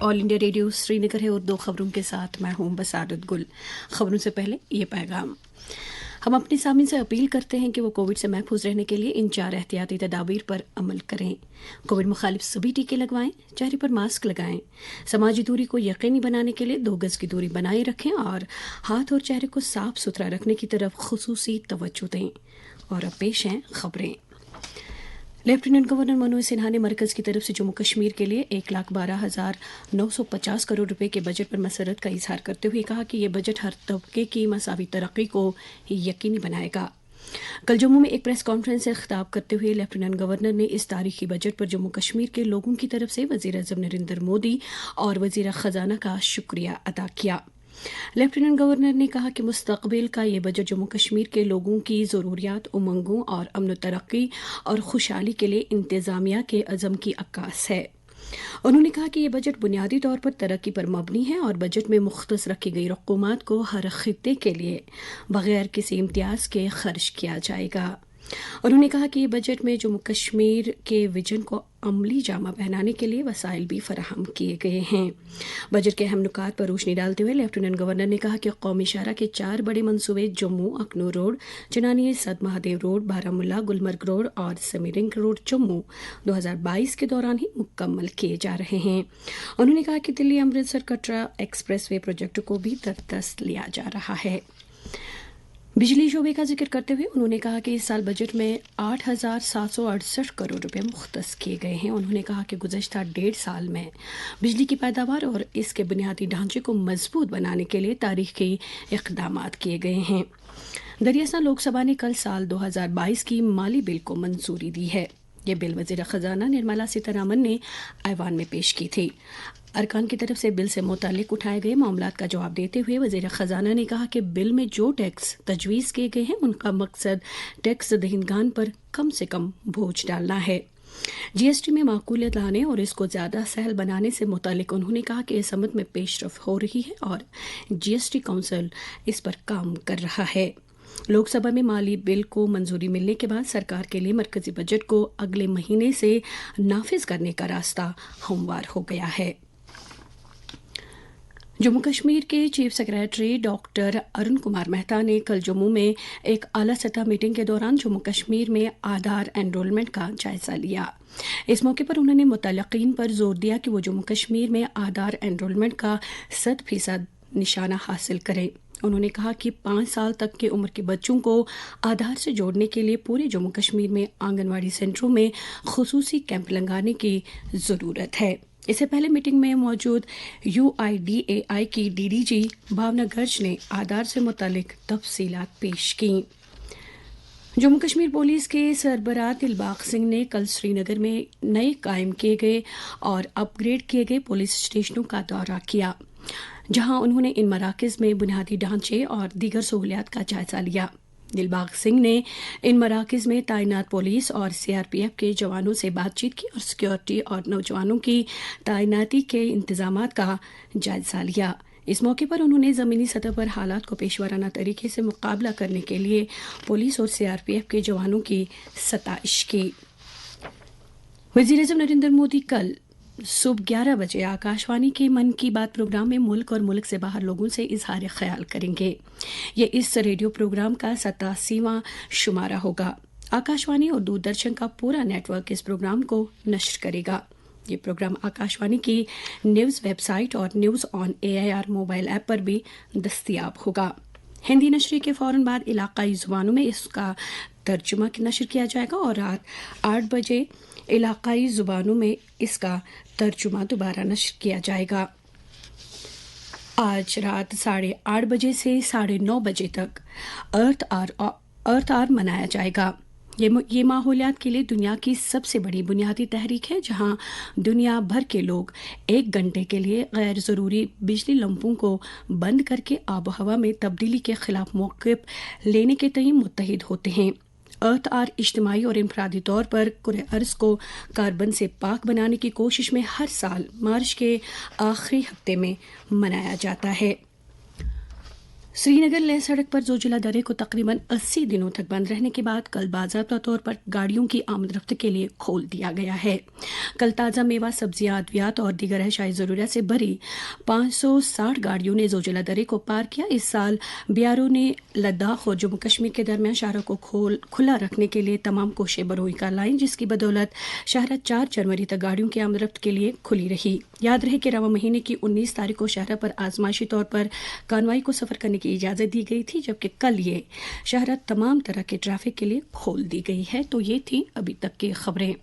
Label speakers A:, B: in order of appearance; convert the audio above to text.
A: All India radio Srinagar है और दो खबरों के साथ मैं हूं बसारत गुल। खबरों से पहले ये पैगाम। हम अपने सामीन से अपील करते हैं कि वो कोविड से महफूज रहने के लिए इन 4 एहतियाती तदाबीर पर अमल करें। कोविड मुखालिफ सभी टीके लगवाएं, चेहरे पर मास्क लगाएं, समाजी दूरी को यकीनी बनाने के लिए 2 गज की दूरी बनाए रखें और हाथ और चेहरे को साफ सुथरा रखने की तरफ खुसूसी तवज्जो दें। और अब पेश हैं खबरें। लेफ्टिनेंट गवर्नर मनोज सिन्हा ने मरकज की तरफ से जम्मू कश्मीर के लिए 1,12,950 करोड़ रुपए के बजट पर मसरत का इजहार करते हुए कहा कि यह बजट हर तबके की मसावी तरक्की को यकीनी बनाएगा। कल जम्मू में एक प्रेस कॉन्फ्रेंस से खिताब करते हुए लेफ्टिनेंट गवर्नर ने इस तारीखी बजट पर जम्मू कश्मीर के लोगों की तरफ से वज़ीर-ए-आज़म नरेंद्र मोदी और वज़ीर ख़जाना का शुक्रिया अदा किया। लेफ्टिनेंट गवर्नर ने कहा कि मुस्तकबिल का ये बजट जम्मू कश्मीर के लोगों की ज़रूरियात, उमंगों और अमन तरक्की और खुशहाली के लिए इंतज़ामिया के अज़म की अक्कास है। उन्होंने कहा कि ये बजट बुनियादी तौर पर तरक्की पर मबनी है और बजट में मुख्तस रखी गई रकूमात को हर खित्ते के लिए बगैर किसी इम्तियाज के खर्च किया जाएगा। उन्होंने कहा कि ये बजट में जम्मू कश्मीर के विजन को अमली जामा पहनाने के लिए वसाइल भी फराहम किए गए हैं। बजट के अहम नुकात पर रोशनी डालते हुए लेफ्टिनेंट गवर्नर ने कहा कि कौमी शाहरा के 4 बड़े मंसूबे जम्मू अखनूर रोड, चनानी सद महादेव रोड, बारामुल्ला गुलमर्ग रोड और समीरिंग रोड जम्मू 2022 के दौरान ही मुकम्मल किए जा रहे हैं। उन्होंने कहा कि दिल्ली अमृतसर कटरा एक्सप्रेसवे प्रोजेक्ट को भी दरदस्त लिया जा रहा है। बिजली शोबे का जिक्र करते हुए उन्होंने कहा कि इस साल बजट में 8,768 करोड़ रुपए मुख्तस किए गए हैं। उन्होंने कहा कि गुज़श्ता 1.5 साल में बिजली की पैदावार और इसके बुनियादी ढांचे को मजबूत बनाने के लिए तारीखी इक़दामात किए गए हैं। दरियासा लोकसभा ने कल साल 2022 की माली बिल को मंजूरी दी है। ये बिल वज़ीर ख़जाना निर्मला सीतारमण ने ऐवान में पेश की थी। अरकान की तरफ से बिल से मुतालिक उठाए गए मामलात का जवाब देते हुए वज़ीर ख़जाना ने कहा कि बिल में जो टैक्स तजवीज़ किए गए हैं उनका मकसद टैक्स दहिंदगान पर कम से कम बोझ डालना है। जीएसटी में माकूलियत लाने और इसको ज़्यादा सहल बनाने से मुतालिक उन्होंने कहा कि इस समत में पेशरफ हो रही है और जीएसटी काउंसिल इस पर काम कर रहा है। लोकसभा में माली बिल को मंजूरी मिलने के बाद सरकार के लिए मरकजी बजट को अगले महीने से नाफिज करने का रास्ता हमवार हो गया है। जम्मू कश्मीर के chief secretary doctor Arun Kumar Mehta ने कल जम्मू में एक आला सतह मीटिंग के दौरान जम्मू कश्मीर में आधार एनरोलमेंट का जायजा लिया। इस मौके पर उन्होंने मुतल्लिकीन पर जोर दिया कि वो जम्मू कश्मीर में आधार एनरोलमेंट का 100% निशाना हासिल करें। उन्होंने कहा कि 5 साल तक की उम्र के बच्चों को आधार से जोड़ने के लिए पूरे जम्मू कश्मीर में आंगनवाड़ी सेंटरों में खुसूसी कैंप लगाने की ज़रूरत है। इससे पहले मीटिंग में मौजूद UIDAI की DDG भावना गर्ज ने आधार से मुतालिक तफसीलात पेश की। जम्मू कश्मीर पुलिस के सरबराह दिलबाग सिंह ने कल श्रीनगर में नए कायम किए गए और अपग्रेड किए गए पुलिस स्टेशनों का दौरा किया, जहां उन्होंने इन मराकज़ में बुनियादी ढांचे और दीगर सहूलियात का जायजा लिया। दिलबाग सिंह ने इन मराकज़ में तैनात पुलिस और CRPF के जवानों से बातचीत की और सिक्योरिटी और नौजवानों की तैनाती के इंतजामात का जायजा लिया। इस मौके पर उन्होंने ज़मीनी सतह पर हालात को पेशवाराना तरीके से मुकाबला करने के लिए पुलिस और CRPF के जवानों की सताइश की। वज़ीर-ए-आज़म नरेंद्र मोदी कल सुबह 11 बजे आकाशवाणी के मन की बात प्रोग्राम में मुल्क और मुल्क से बाहर लोगों से इजहार ख्याल करेंगे। ये इस रेडियो प्रोग्राम का 87वां शुमारा होगा। आकाशवाणी और दूरदर्शन का पूरा नेटवर्क इस प्रोग्राम को नश्र करेगा। ये प्रोग्राम आकाशवाणी की न्यूज़ वेबसाइट और news on AIR mobile app पर भी दस्तयाब होगा। हिंदी नशरी के फौरन बाद इलाकाई ज़ुबानों में इसका तर्जुमा नशर किया जाएगा और रात 8 बजे इलाकाई ज़ुबानों में इसका तर्जुमा दोबारा नशर किया जाएगा। आज रात 8:30 बजे से 9:30 बजे तक अर्थ आवर मनाया जाएगा। ये माहौलियात के लिए दुनिया की सबसे बड़ी बुनियादी तहरीक है, जहां दुनिया भर के लोग 1 घंटे के लिए गैर ज़रूरी बिजली लंपों को बंद करके आब हवा में तब्दीली के खिलाफ मौक़िफ़ लेने के तय मुत्तहिद होते हैं। अर्थ आवर इज्तिमाई और इनफरादी तौर पर कुरे अर्ज़ को कार्बन से पाक बनाने की कोशिश में हर साल मार्च के आखिरी हफ्ते में मनाया जाता है। श्री नगर लेह सड़क पर जोजिला दर्रे को तकरीबन 80 दिनों तक बंद रहने के बाद कल बाज़ाब्ता तौर पर गाड़ियों की आमद रफ्त के लिए खोल दिया गया है। कल ताज़ा मेवा, सब्जियां, अद्वियात और दीगर अशाई ज़रूरियात से भरी 560 गाड़ियों ने जोजिला दर्रे को पार किया। इस साल बीआरओ ने लद्दाख और जम्मू कश्मीर के दरमियान शाहरा को खुला रखने के लिए तमाम कोशिशें बरोई कर लाई, जिसकी बदौलत शाहरा 4 जनवरी तक गाड़ियों की आमद रफ्त के लिए खुली रही। याद रहे कि रवां महीने की 19 तारीख को शाहरा पर आजमाइशी तौर पर कानवाई को सफ़र करने की इजाज़त दी गई थी, जबकि कल ये शहर तमाम तरह के ट्रैफिक के लिए खोल दी गई है। तो ये थी अभी तक की खबरें।